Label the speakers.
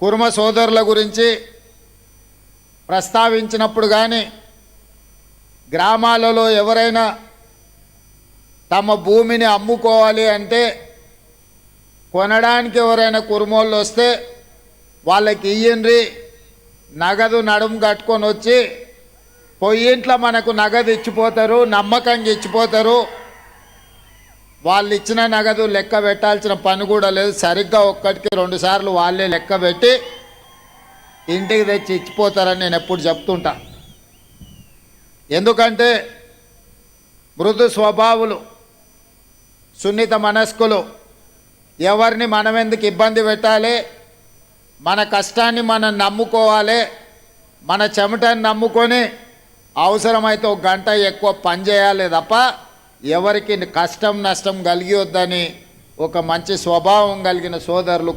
Speaker 1: కుర్మ సోదరుల గురించి ప్రస్తావించినప్పుడు కానీ గ్రామాలలో ఎవరైనా తమ భూమిని అమ్ముకోవాలి అంటే కొనడానికి ఎవరైనా కుర్మోళ్ళు వస్తే వాళ్ళకి ఇయ్యండ్రి నగదు నడుము కట్టుకొని వచ్చి పొయ్యింట్లో మనకు నగదు ఇచ్చిపోతారు, నమ్మకంగా ఇచ్చిపోతారు. వాళ్ళు ఇచ్చిన నగదు లెక్క పెట్టాల్సిన పని కూడా లేదు. సరిగ్గా ఒక్కటికి 2 సార్లు వాళ్ళే లెక్క పెట్టి ఇంటికి తెచ్చి ఇచ్చిపోతారని నేను ఎప్పుడు చెప్తుంటా. ఎందుకంటే మృదు స్వభావులు, సున్నిత మనస్కులు, ఎవరిని మనం ఎందుకు ఇబ్బంది పెట్టాలి, మన కష్టాన్ని మనం నమ్ముకోవాలి, మన చెమటని నమ్ముకొని అవసరమైతే 1 గంట ఎక్కువ పని చేయాలి తప్ప ఎవరికి కష్టం నష్టం కలిగి వద్దని ఒక మంచి స్వభావం కలిగిన సోదరులు